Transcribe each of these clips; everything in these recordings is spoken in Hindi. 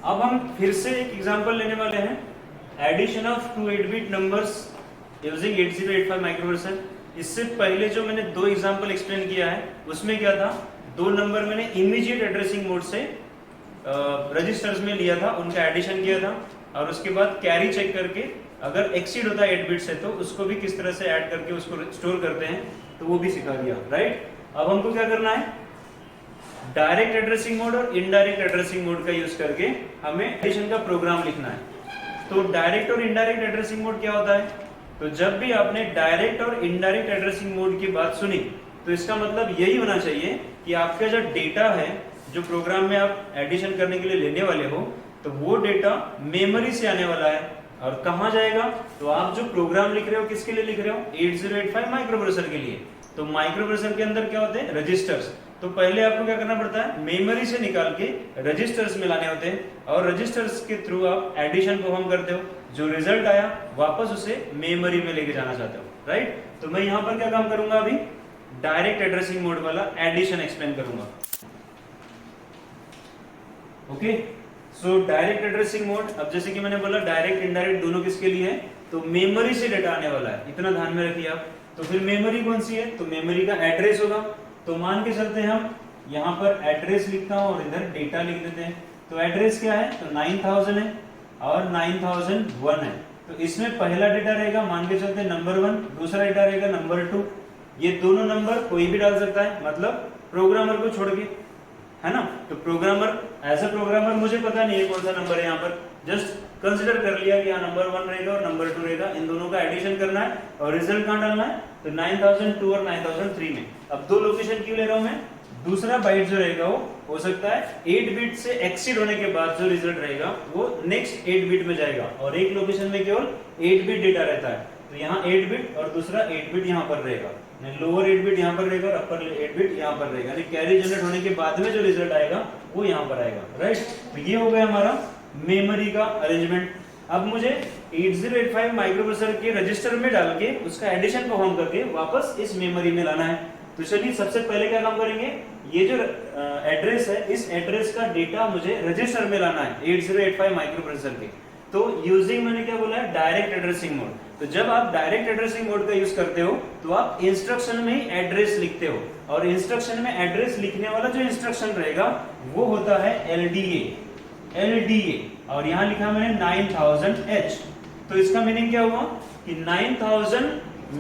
अब हम फिर से एक एग्जांपल लेने वाले हैं, addition of 2 eight bit numbers using 8085 microprocessor. इससे पहले जो मैंने 2 एग्जांपल एक्सप्लेन किया है उसमें क्या था, 2 नंबर मैंने इमीडिएट एड्रेसिंग मोड से रजिस्टर्स में लिया था, उनका एडिशन किया था और उसके बाद कैरी चेक करके अगर एक्सीड होता है 8 बिट से तो उसको भी किस तरह से ऐड करके उसको स्टोर करते हैं, तो वो भी सिखा दिया, राइट। अब हमको क्या करना है, डायरेक्ट एड्रेसिंग मोड और इनडायरेक्ट एड्रेसिंग मोड का यूज करके हमें एडिशन का प्रोग्राम लिखना है। तो डायरेक्ट और इनडायरेक्ट एड्रेसिंग मोड क्या होता है, तो जब भी आपने डायरेक्ट और इनडायरेक्ट एड्रेसिंग मोड की बात सुनी तो इसका मतलब यही होना चाहिए कि आपका जो डेटा है, जो प्रोग्राम में आप एडिशन करने के लिए लेने वाले हो, तो वो डेटा मेमोरी से आने वाला है और कहां जाएगा, तो आप जो प्रोग्राम लिख रहे हो किसके लिए लिख रहे हो, 8085 माइक्रोप्रोसेसर के लिए। तो माइक्रोप्रोसेसर के अंदर क्या होते हैं, रजिस्टर्स। तो पहले आपको क्या करना पड़ता है, मेमोरी से निकाल के रजिस्टर्स में लाने होते हैं और रजिस्टर्स के थ्रू आप एडिशन परफॉर्म करते हो, जो रिजल्ट आया वापस उसे मेमोरी में लेके जाना चाहते हो, राइट। तो मैं यहां पर क्या काम करूंगा, अभी डायरेक्ट एड्रेसिंग मोड वाला एडिशन एक्सप्लेन करूंगा। Okay, so direct addressing mode, अब जैसे कि मैंने बोला डायरेक्ट इनडायरेक्ट दोनों किसके लिए है, तो मेमोरी से डेटा आने वाला है, इतना ध्यान में रखिए आप। तो फिर मेमोरी कौन सी है, तो मेमोरी का एड्रेस होगा। तो मान के चलते हैं हम यहाँ पर एड्रेस लिखता हूं और इधर डेटा लिख देते हैं। तो एड्रेस क्या है, तो 9000 है और 9001 है। तो इसमें पहला डेटा रहेगा, मान के चलते हैं नंबर 1, दूसरा डेटा रहेगा नंबर 2। ये दोनों नंबर कोई भी डाल सकता है, मतलब प्रोग्रामर को छोड़ के, है ना। तो प्रोग्रामर, एज अ प्रोग्रामर मुझे पता नहीं है कौन सा नंबर है, यहाँ पर जस्ट कंसिडर कर लिया कि यहाँ नंबर 1 रहेगा और नंबर 2 रहेगा, इन दोनों का एडिशन करना है और रिजल्ट कहाँ डालना है, तो 9002 और 9003 में। अब 2 लोकेशन क्यों ले रहा हूं मैं, दूसरा बाइट जो रहेगा वो हो सकता है 8 बिट से एक्सीड होने के बाद जो रिजल्ट रहेगा वो नेक्स्ट 8 बिट में जाएगा और एक लोकेशन में केवल 8 बिट डेटा रहता है। तो यहाँ 8 बिट और दूसरा 8 बिट यहाँ पर रहेगा, लोअर 8 बिट यहाँ पर रहेगा और अपर 8 बिट यहाँ पर रहेगा, यानी कैरी जनरेट होने के बाद में जो रिजल्ट आएगा वो यहाँ पर आएगा, राइट। तो ये हो गया हमारा मेमोरी का अरेंजमेंट। अब मुझे 8085 माइक्रोप्रोसेसर के रजिस्टर में डाल के उसका एडिशन परफॉर्म करके वापस इस मेमोरी में लाना है। तो चलिए सबसे पहले क्या काम करेंगे, ये जो एड्रेस है, इस एड्रेस का डेटा मुझे रजिस्टर में लाना है 8085 माइक्रोप्रोसेसर के। तो यूजिंग, मैंने क्या बोला है, डायरेक्ट एड्रेसिंग मोड। तो जब आप डायरेक्ट एड्रेसिंग मोड का यूज करते हो तो आप इंस्ट्रक्शन में ही एड्रेस लिखते हो और इंस्ट्रक्शन में एड्रेस लिखने वाला जो इंस्ट्रक्शन रहेगा वो होता है LDA और यहाँ लिखा मैंने 9000H। तो इसका मीनिंग क्या हुआ कि 9000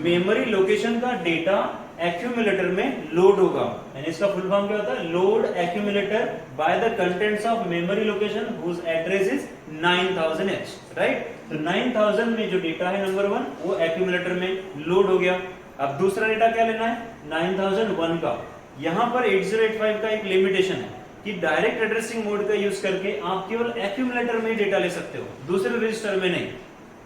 मेमोरी लोकेशन का डेटा एक्यूमुलेटर में लोड होगा, यानी इसका फुल फॉर्म क्या होता है, load accumulator by the contents of memory location whose address is 9000H, right. तो 9000 में जो डेटा है नंबर 1 वो एक्यूमुलेटर में लोड हो गया। अब दूसरा डेटा क्या लेना है, 9001 का। यहाँ पर 8085 का एक लिमिटेशन है कि डायरेक्ट एड्रेसिंग मोड का यूज करके आप केवल एक्यूमुलेटर में डेटा ले सकते हो, दूसरे रजिस्टर में नहीं।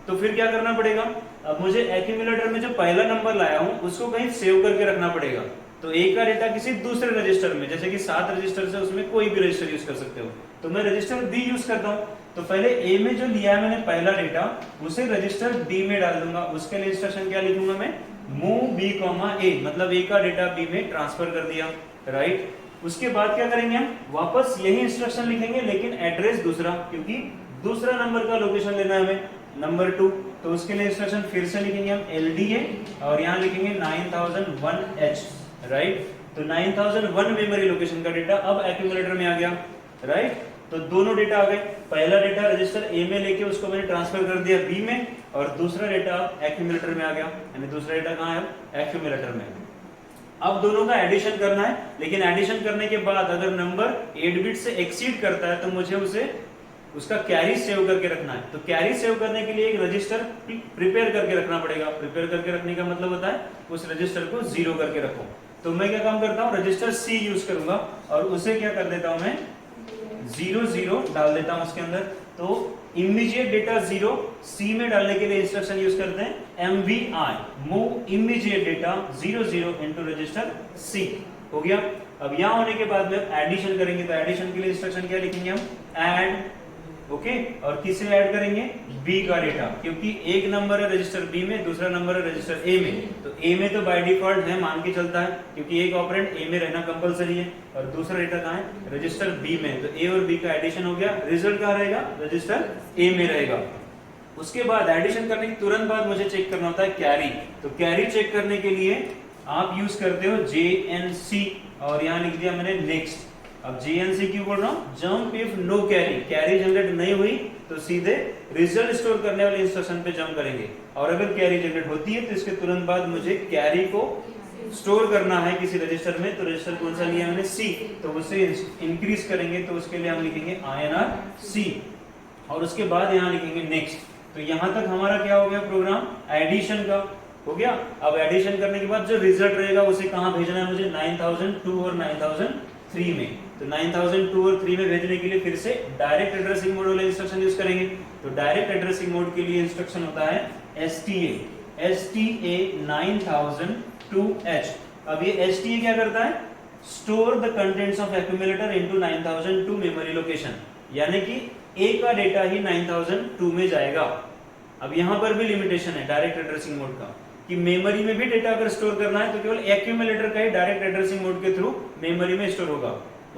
तो फिर क्या करना पड़ेगा, अब मुझे एक्यूमुलेटर में जो पहला नंबर लाया हूं उसको कहीं सेव करके रखना पड़ेगा। तो ए का डेटा किसी दूसरे रजिस्टर में, जैसे कि 7 रजिस्टर से उसमें कोई भी रजिस्टर यूज कर सकते हो, तो मैं रजिस्टर बी यूज करता हूं। तो पहले ए में जो लिया है मैंने पहला डेटा, उसे रजिस्टर बी में डाल दूंगा। उसके लिए इंस्ट्रक्शन क्या लिखूंगा मैं, मूव बी कॉमा ए, मतलब ए का डेटा बी में ट्रांसफर कर दिया, राइट। उसके बाद क्या करेंगे, हम वापस यही इंस्ट्रक्शन लिखेंगे लेकिन एड्रेस दूसरा, क्योंकि दूसरा नंबर का लोकेशन लेना है हमें, नंबर 2। तो उसके लिए इंस्ट्रक्शन फिर से लिखेंगे हम LDA और यहाँ लिखेंगे 9001H, राइट। तो 9001 मेमोरी लोकेशन का डेटा अब एक्यूमुलेटर में आ गया, राइट। तो दोनों डेटा आ गए, पहला डेटा रजिस्टर A में लेके उसको मैंने ट्रांसफर कर दिया B में और दूसरा डेटा एक्यूमुलेटर में आ गया, यानी दूसरा डेटा कहाँ है, एक्यूमुलेटर में। अब दोनों का एडिशन करना है, लेकिन एडिशन करने के बाद अगर नंबर 8 बिट से एक्सीड करता है तो मुझे उसे उसका कैरी सेव करके रखना है। तो कैरी सेव करने के लिए एक रजिस्टर प्रिपेयर करके रखना पड़ेगा। प्रिपेयर करके रखने का मतलब होता है उस रजिस्टर को 0 करके रखो। तो मैं क्या काम करता हूँ, रजिस्टर C यूज करूंगा और उसे क्या कर देता हूं मैं, 00 डाल देता हूं उसके अंदर। तो इमीडिएट डेटा 0 C में डालने के लिए इंस्ट्रक्शन यूज करते हैं MVI, move immediate data 00 into register C। हो गया। अब यहां होने के बाद में एडिशन करेंगे, तो एडिशन के लिए इंस्ट्रक्शन क्या लिखेंगे हम, ऐड ओके, और किसे ऐड करेंगे, बी का डेटा, क्योंकि एक नंबर है रजिस्टर बी में, दूसरा नंबर है रजिस्टर ए में। तो ए में तो बाय डिफॉल्ट है, मान के चलता है, क्योंकि एक ऑपरेंड ए में रहना कंपलसरी है, और दूसरा डेटा कहाँ है, रजिस्टर बी में। तो ए और बी का एडिशन हो गया, रिजल्ट कहाँ रहेगा, रजिस्टर ए में रहेगा। उसके बाद एडिशन करने के तुरंत बाद मुझे चेक करना होता है कैरी। तो कैरी चेक करने के लिए आप यूज करते हो JNC, और यहाँ लिख दिया मैंने नेक्स्ट। अब JNC क्यों बोल रहा हूँ, jump if no carry, carry generate नहीं हुई तो सीधे रिजल्ट स्टोर करने वाले इंस्ट्रक्शन पे जंप करेंगे, और अगर कैरी जनरेट होती है तो इसके तुरंत बाद मुझे कैरी को स्टोर करना है किसी रजिस्टर में। तो रजिस्टर कौन सा लिया मैंने, C, तो उसे इंक्रीज करेंगे, तो उसके लिए हम लिखेंगे INR C, और उसके बाद यहाँ लिखेंगे नेक्स्ट। तो यहाँ तक हमारा क्या हो गया, प्रोग्राम एडिशन का हो गया। अब एडिशन करने के बाद जो रिजल्ट रहेगा उसे कहाँ भेजना है मुझे, 9002 और 9003 में। तो 9002 और 3 में भेजने के लिए फिर से डायरेक्ट एड्रेसिंग मोड वाले इंस्ट्रक्शन यूज करेंगे। तो डायरेक्ट एड्रेसिंग मोड के लिए इंस्ट्रक्शन होता है STA 9002H। अब ये STA क्या करता है, store the contents of accumulator into 9002 memory location, यानी कि A का डेटा ही 9002 में जाएगा। अब यहाँ पर भी लिमिटेशन है डायरेक्ट एड्रेसिंग मोड का, कि मेमोरी में भी डेटा अगर स्टोर करना है तो केवल एक्यूमुलेटर का ही डायरेक्ट एड्रेसिंग मोड के थ्रू मेमोरी में स्टोर होगा।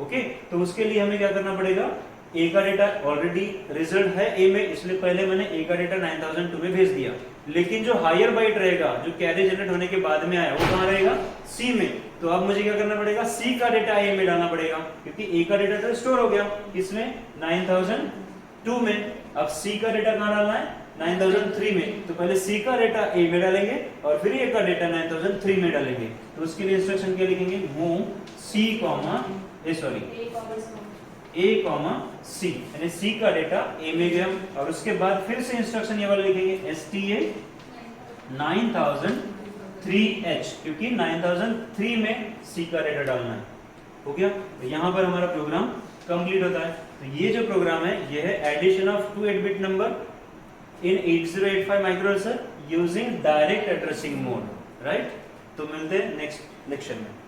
ओके, तो उसके लिए हमें क्या करना पड़ेगा, A का डेटा ऑलरेडी रिजल्ट है A में, इसलिए पहले मैंने A का डेटा 9002 में भेज दिया। लेकिन जो हायर बाइट रहेगा, जो कैरी जनरेट होने के बाद में आया, वो कहाँ रहेगा, C में। तो अब मुझे क्या करना पड़ेगा, C का डेटा A में डालना पड़ेगा, क्योंकि A का डेटा तो स्टोर हो गया इसमें 9002 में। अब C का डेटा कहाँ डालना है, 9003 में। तो पहले C का डेटा A में डालेंगे और फिर A का डेटा 9003 में डालेंगे। तो उसके लिए इंस्ट्रक्शन क्या लिखेंगे, मूव C, A, C, यानी C का डेटा A में गया। और उसके बाद फिर से इंस्ट्रक्शन ये वाला लिखेंगे STA 9003H, क्योंकि 9003 में C का डेटा डालना है। हो गया, तो यहाँ पर हमारा प्रोग्राम कंप्लीट होता है। तो ये जो प्रोग्राम है, ये है addition of 2 eight bit number in 8085 microprocessor using direct addressing mode, right. तो मिलते हैं नेक्स्ट लेक्चर में।